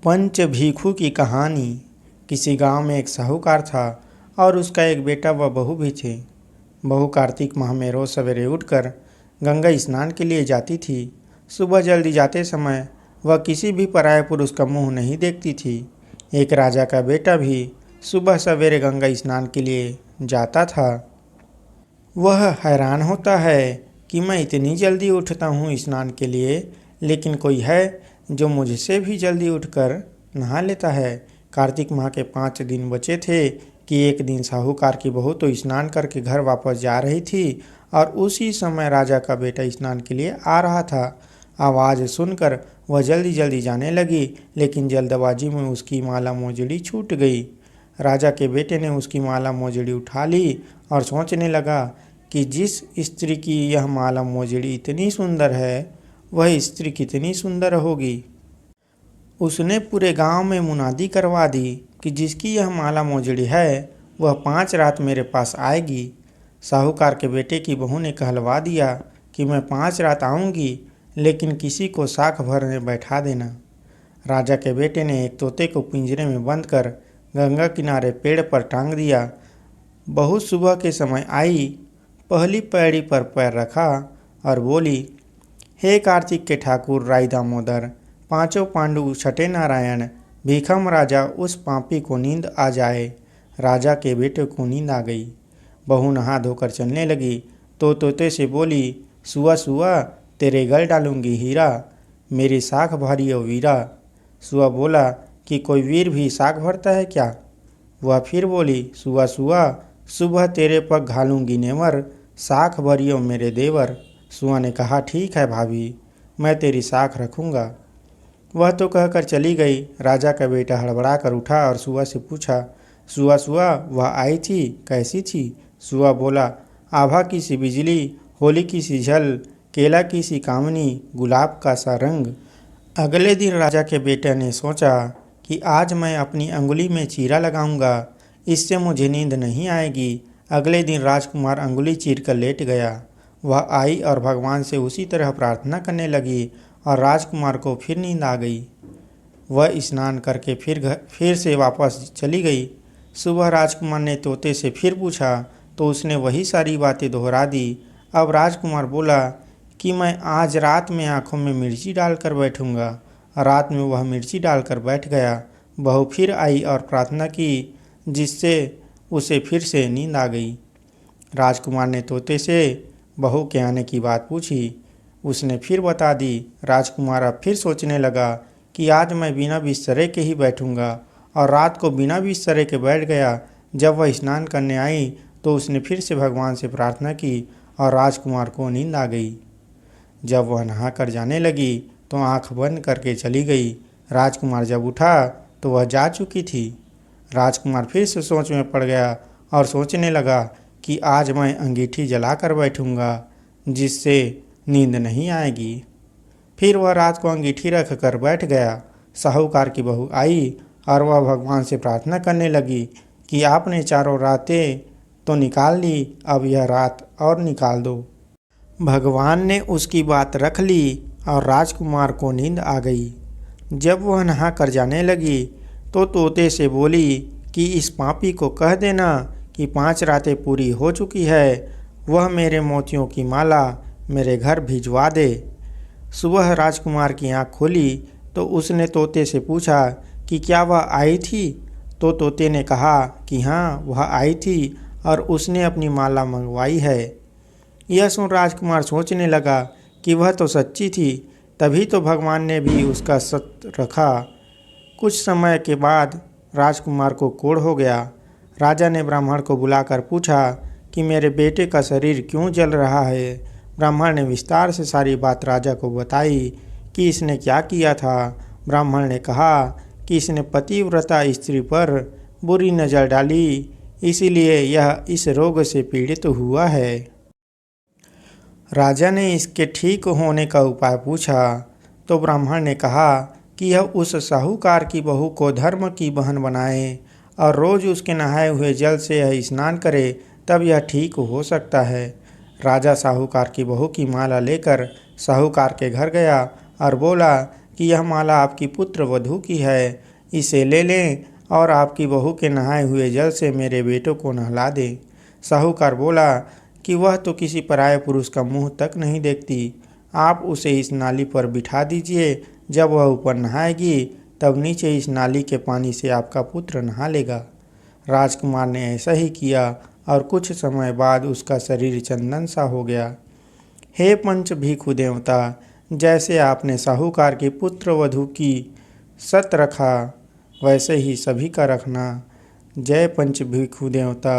पंच भीखू की कहानी। किसी गांव में एक साहूकार था और उसका एक बेटा व बहू भी थे। बहू कार्तिक माह में रोज सवेरे उठकर गंगा स्नान के लिए जाती थी। सुबह जल्दी जाते समय वह किसी भी पराये पुरुष का मुंह नहीं देखती थी। एक राजा का बेटा भी सुबह सवेरे गंगा स्नान के लिए जाता था। वह हैरान होता है कि मैं इतनी जल्दी उठता हूँ स्नान के लिए, लेकिन कोई है जो मुझसे भी जल्दी उठकर नहा लेता है। कार्तिक माह के 5 दिन बचे थे कि एक दिन साहूकार की बहू तो स्नान करके घर वापस जा रही थी और उसी समय राजा का बेटा स्नान के लिए आ रहा था। आवाज़ सुनकर वह जल्दी जल्दी जाने लगी, लेकिन जल्दबाजी में उसकी माला मोजड़ी छूट गई। राजा के बेटे ने उसकी माला मोजड़ी उठा ली और सोचने लगा कि जिस स्त्री की यह माला मोजड़ी इतनी सुंदर है, वह स्त्री कितनी सुंदर होगी। उसने पूरे गांव में मुनादी करवा दी कि जिसकी यह माला मोजड़ी है वह 5 रात मेरे पास आएगी। साहूकार के बेटे की बहू ने कहलवा दिया कि मैं 5 रात आऊँगी, लेकिन किसी को साख भरने बैठा देना। राजा के बेटे ने एक तोते को पिंजरे में बंद कर गंगा किनारे पेड़ पर टांग दिया। बहू सुबह के समय आई, पहली पैड़ी पर पैर रखा और बोली, हे कार्तिक के ठाकुर राई दामोदर, 5 पांडु छठे नारायण, भीखम राजा उस पापी को नींद आ जाए। राजा के बेटे को नींद आ गई। बहू नहा धोकर चलने लगी तो तोते से बोली, सुआ सुआ तेरे गल डालूंगी हीरा, मेरी साख भरी ओ वीरा। सुआ बोला कि कोई वीर भी साख भरता है क्या? वह फिर बोली, सुआ सुआ सुबह तेरे पग घालूंगी नेवर, साख भरियो मेरे देवर। सुआ ने कहा, ठीक है भाभी, मैं तेरी साख रखूँगा। वह तो कहकर चली गई। राजा का बेटा हड़बड़ा कर उठा और सुआ से पूछा, सुआ सुआ वह आई थी, कैसी थी? सुआ बोला, आभा की सी बिजली, होली की सी झल, केला की सी कामनी, गुलाब का सा रंग। अगले दिन राजा के बेटे ने सोचा कि आज मैं अपनी अंगुली में चीरा लगाऊंगा, इससे मुझे नींद नहीं आएगी। अगले दिन राजकुमार अंगुली चीर कर लेट गया। वह आई और भगवान से उसी तरह प्रार्थना करने लगी और राजकुमार को फिर नींद आ गई। वह स्नान करके फिर से वापस चली गई। सुबह राजकुमार ने तोते से फिर पूछा तो उसने वही सारी बातें दोहरा दी। अब राजकुमार बोला कि मैं आज रात में आँखों में मिर्ची डालकर बैठूंगा। रात में वह मिर्ची डालकर बैठ गया। बहू फिर आई और प्रार्थना की, जिससे उसे फिर से नींद आ गई। राजकुमार ने तोते से बहू के आने की बात पूछी। उसने फिर बता दी। राजकुमार अब फिर सोचने लगा कि आज मैं बिना बिस्तरे के ही बैठूंगा, और रात को बिना बिस्तरे के बैठ गया। जब वह स्नान करने आई तो उसने फिर से भगवान से प्रार्थना की और राजकुमार को नींद आ गई। जब वह नहाकर जाने लगी तो आंख बंद करके चली गई। राजकुमार जब उठा तो वह जा चुकी थी। राजकुमार फिर से सोच में पड़ गया और सोचने लगा कि आज मैं अंगीठी जलाकर बैठूंगा, जिससे नींद नहीं आएगी। फिर वह रात को अंगीठी रख कर बैठ गया। साहूकार की बहू आई और वह भगवान से प्रार्थना करने लगी कि आपने 4 रातें तो निकाल ली, अब यह रात और निकाल दो। भगवान ने उसकी बात रख ली और राजकुमार को नींद आ गई। जब वह नहा कर जाने लगी तो तोते से बोली कि इस पापी को कह देना कि 5 रातें पूरी हो चुकी है, वह मेरे मोतियों की माला मेरे घर भिजवा दे। सुबह राजकुमार की आँख खुली तो उसने तोते से पूछा कि क्या वह आई थी? तो तोते ने कहा कि हाँ, वह आई थी और उसने अपनी माला मंगवाई है। यह सुन राजकुमार सोचने लगा कि वह तो सच्ची थी, तभी तो भगवान ने भी उसका सत्य रखा। कुछ समय के बाद राजकुमार को कोढ़ हो गया। राजा ने ब्राह्मण को बुलाकर पूछा कि मेरे बेटे का शरीर क्यों जल रहा है। ब्राह्मण ने विस्तार से सारी बात राजा को बताई कि इसने क्या किया था। ब्राह्मण ने कहा कि इसने पतिव्रता स्त्री पर बुरी नज़र डाली, इसीलिए यह इस रोग से पीड़ित हुआ है। राजा ने इसके ठीक होने का उपाय पूछा तो ब्राह्मण ने कहा कि यह उस साहूकार की बहू को धर्म की बहन बनाए और रोज़ उसके नहाए हुए जल से यह स्नान करे, तब यह ठीक हो सकता है। राजा साहूकार की बहू की माला लेकर साहूकार के घर गया और बोला कि यह माला आपकी पुत्र वधू की है, इसे ले लें और आपकी बहू के नहाए हुए जल से मेरे बेटों को नहला दें। साहूकार बोला कि वह तो किसी पराये पुरुष का मुंह तक नहीं देखती, आप उसे इस नाली पर बिठा दीजिए, जब वह ऊपर नहाएगी तब नीचे इस नाली के पानी से आपका पुत्र नहा लेगा। राजकुमार ने ऐसा ही किया और कुछ समय बाद उसका शरीर चंदन सा हो गया। हे पंच भिक्षु देवता, जैसे आपने साहूकार के पुत्र वधू की सत रखा, वैसे ही सभी का रखना। जय पंच भिक्षु देवता।